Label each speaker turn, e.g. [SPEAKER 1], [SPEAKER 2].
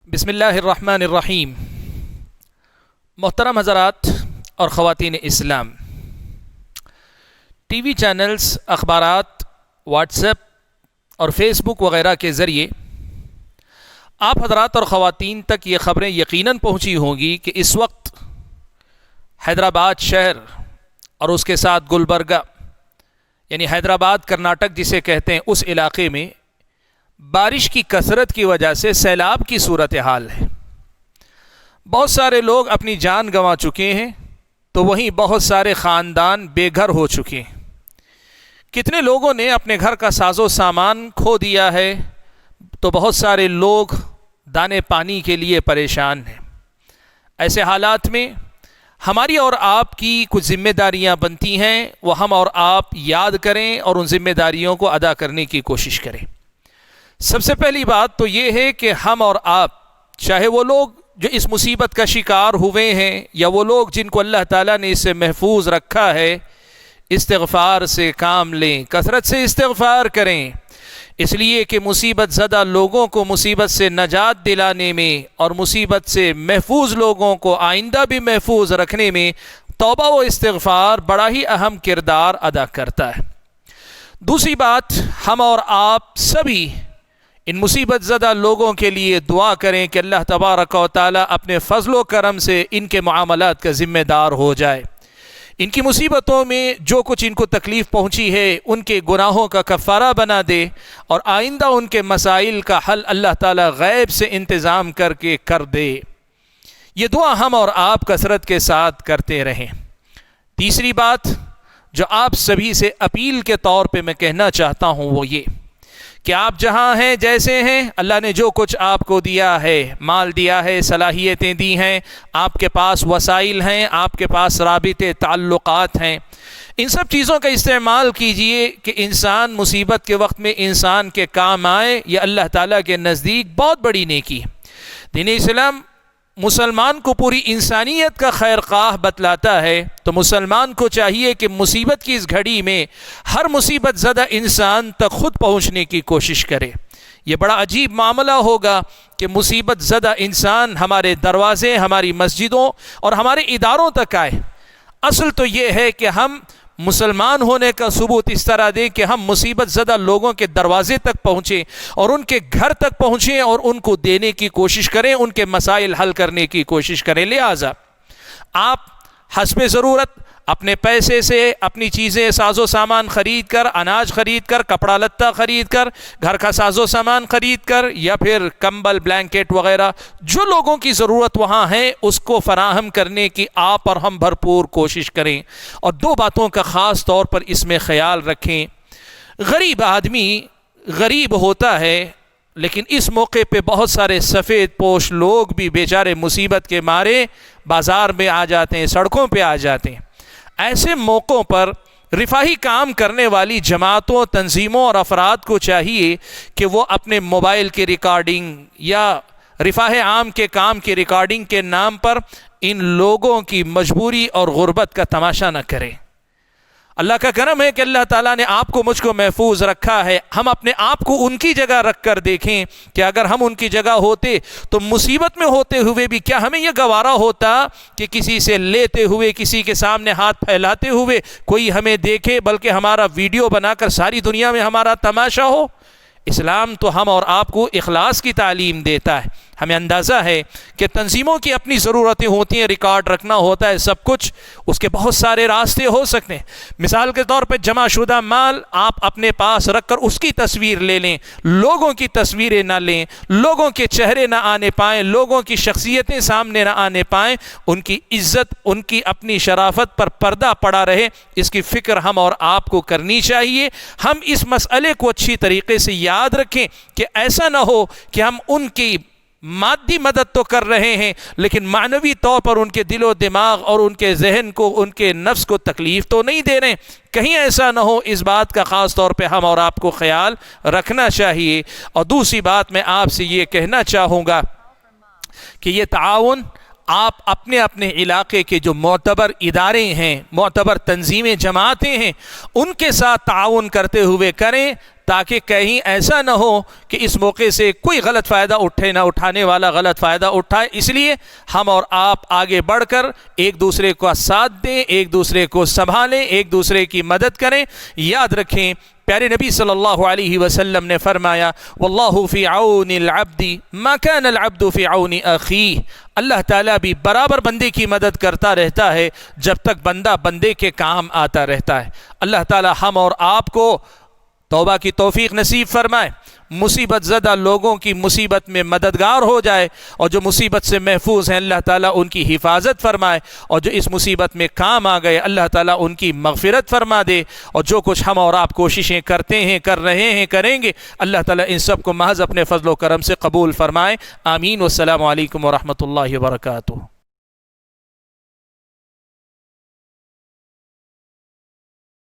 [SPEAKER 1] بسم اللہ الرحمن الرحیم۔ محترم حضرات اور خواتین اسلام، ٹی وی چینلز، اخبارات، واٹس ایپ اور فیس بک وغیرہ کے ذریعے آپ حضرات اور خواتین تک یہ خبریں یقیناً پہنچی ہوں گی کہ اس وقت حیدرآباد شہر اور اس کے ساتھ گلبرگہ یعنی حیدرآباد کرناٹک جسے کہتے ہیں اس علاقے میں بارش کی کثرت کی وجہ سے سیلاب کی صورتحال ہے۔ بہت سارے لوگ اپنی جان گنوا چکے ہیں تو وہیں بہت سارے خاندان بے گھر ہو چکے ہیں۔ کتنے لوگوں نے اپنے گھر کا ساز و سامان کھو دیا ہے تو بہت سارے لوگ دانے پانی کے لیے پریشان ہیں۔ ایسے حالات میں ہماری اور آپ کی کچھ ذمہ داریاں بنتی ہیں، وہ ہم اور آپ یاد کریں اور ان ذمہ داریوں کو ادا کرنے کی کوشش کریں۔ سب سے پہلی بات تو یہ ہے کہ ہم اور آپ، چاہے وہ لوگ جو اس مصیبت کا شکار ہوئے ہیں یا وہ لوگ جن کو اللہ تعالیٰ نے اس سے محفوظ رکھا ہے، استغفار سے کام لیں، کثرت سے استغفار کریں، اس لیے کہ مصیبت زدہ لوگوں کو مصیبت سے نجات دلانے میں اور مصیبت سے محفوظ لوگوں کو آئندہ بھی محفوظ رکھنے میں توبہ و استغفار بڑا ہی اہم کردار ادا کرتا ہے۔ دوسری بات، ہم اور آپ سبھی ان مصیبت زدہ لوگوں کے لیے دعا کریں کہ اللہ تبارک و تعالیٰ اپنے فضل و کرم سے ان کے معاملات کا ذمہ دار ہو جائے، ان کی مصیبتوں میں جو کچھ ان کو تکلیف پہنچی ہے ان کے گناہوں کا کفارہ بنا دے اور آئندہ ان کے مسائل کا حل اللہ تعالیٰ غیب سے انتظام کر کے کر دے۔ یہ دعا ہم اور آپ کثرت کے ساتھ کرتے رہیں۔ تیسری بات جو آپ سبھی سے اپیل کے طور پہ میں کہنا چاہتا ہوں وہ یہ کہ آپ جہاں ہیں جیسے ہیں، اللہ نے جو کچھ آپ کو دیا ہے، مال دیا ہے، صلاحیتیں دی ہیں، آپ کے پاس وسائل ہیں، آپ کے پاس رابطے تعلقات ہیں، ان سب چیزوں کا استعمال کیجئے کہ انسان مصیبت کے وقت میں انسان کے کام آئے۔ یہ اللہ تعالیٰ کے نزدیک بہت بڑی نیکی ہے۔ دین اسلام مسلمان کو پوری انسانیت کا خیر خواہ بتلاتا ہے، تو مسلمان کو چاہیے کہ مصیبت کی اس گھڑی میں ہر مصیبت زدہ انسان تک خود پہنچنے کی کوشش کرے۔ یہ بڑا عجیب معاملہ ہوگا کہ مصیبت زدہ انسان ہمارے دروازے، ہماری مسجدوں اور ہمارے اداروں تک آئے۔ اصل تو یہ ہے کہ ہم مسلمان ہونے کا ثبوت اس طرح دیں کہ ہم مصیبت زدہ لوگوں کے دروازے تک پہنچیں اور ان کے گھر تک پہنچیں اور ان کو دینے کی کوشش کریں، ان کے مسائل حل کرنے کی کوشش کریں۔ لہٰذا آپ حسب ضرورت اپنے پیسے سے اپنی چیزیں، ساز و سامان خرید کر، اناج خرید کر، کپڑا لتا خرید کر، گھر کا ساز و سامان خرید کر، یا پھر کمبل، بلینکٹ وغیرہ جو لوگوں کی ضرورت وہاں ہے اس کو فراہم کرنے کی آپ اور ہم بھرپور کوشش کریں۔ اور دو باتوں کا خاص طور پر اس میں خیال رکھیں۔ غریب آدمی غریب ہوتا ہے، لیکن اس موقع پہ بہت سارے سفید پوش لوگ بھی بیچارے مصیبت کے مارے بازار میں آ جاتے ہیں، سڑکوں پہ آ جاتے ہیں۔ ایسے موقعوں پر رفاہی کام کرنے والی جماعتوں، تنظیموں اور افراد کو چاہیے کہ وہ اپنے موبائل کی ریکارڈنگ یا رفاہ عام کے کام کی ریکارڈنگ کے نام پر ان لوگوں کی مجبوری اور غربت کا تماشا نہ کریں۔ اللہ کا کرم ہے کہ اللہ تعالیٰ نے آپ کو، مجھ کو محفوظ رکھا ہے۔ ہم اپنے آپ کو ان کی جگہ رکھ کر دیکھیں کہ اگر ہم ان کی جگہ ہوتے تو مصیبت میں ہوتے ہوئے بھی کیا ہمیں یہ گوارا ہوتا کہ کسی سے لیتے ہوئے، کسی کے سامنے ہاتھ پھیلاتے ہوئے کوئی ہمیں دیکھے، بلکہ ہمارا ویڈیو بنا کر ساری دنیا میں ہمارا تماشا ہو؟ اسلام تو ہم اور آپ کو اخلاص کی تعلیم دیتا ہے۔ ہمیں اندازہ ہے کہ تنظیموں کی اپنی ضرورتیں ہوتی ہیں، ریکارڈ رکھنا ہوتا ہے، سب کچھ، اس کے بہت سارے راستے ہو سکتے ہیں۔ مثال کے طور پہ جمع شدہ مال آپ اپنے پاس رکھ کر اس کی تصویر لے لیں، لوگوں کی تصویریں نہ لیں، لوگوں کے چہرے نہ آنے پائیں، لوگوں کی شخصیتیں سامنے نہ آنے پائیں، ان کی عزت، ان کی اپنی شرافت پر پردہ پڑا رہے، اس کی فکر ہم اور آپ کو کرنی چاہیے۔ ہم اس مسئلے کو اچھی طریقے سے یاد رکھیں کہ ایسا نہ ہو کہ ہم ان کی مادی مدد تو کر رہے ہیں لیکن معنوی طور پر ان کے دل و دماغ اور ان کے ذہن کو، ان کے نفس کو تکلیف تو نہیں دے رہے، کہیں ایسا نہ ہو۔ اس بات کا خاص طور پہ ہم اور آپ کو خیال رکھنا چاہیے۔ اور دوسری بات میں آپ سے یہ کہنا چاہوں گا کہ یہ تعاون آپ اپنے اپنے علاقے کے جو معتبر ادارے ہیں، معتبر تنظیمیں، جماعتیں ہیں، ان کے ساتھ تعاون کرتے ہوئے کریں تاکہ کہیں ایسا نہ ہو کہ اس موقع سے کوئی غلط فائدہ اٹھانے والا غلط فائدہ اٹھائے۔ اس لیے ہم اور آپ آگے بڑھ کر ایک دوسرے کو ساتھ دیں، ایک دوسرے کو سنبھالیں، ایک دوسرے کی مدد کریں۔ یاد رکھیں پیارے نبی صلی اللہ علیہ وسلم نے فرمایا واللہ فی عون العبد ما کان العبد فی عون اخیہ، اللہ تعالیٰ بھی برابر بندے کی مدد کرتا رہتا ہے جب تک بندہ بندے کے کام آتا رہتا ہے۔ اللہ تعالیٰ ہم اور آپ کو توبہ کی توفیق نصیب فرمائے، مصیبت زدہ لوگوں کی مصیبت میں مددگار ہو جائے، اور جو مصیبت سے محفوظ ہیں اللہ تعالیٰ ان کی حفاظت فرمائے، اور جو اس مصیبت میں کام آ گئے اللہ تعالیٰ ان کی مغفرت فرما دے، اور جو کچھ ہم اور آپ کوششیں کرتے ہیں، کر رہے ہیں، کریں گے، اللہ تعالیٰ ان سب کو محض اپنے فضل و کرم سے قبول فرمائے۔ آمین۔ والسلام علیکم ورحمۃ اللہ وبرکاتہ۔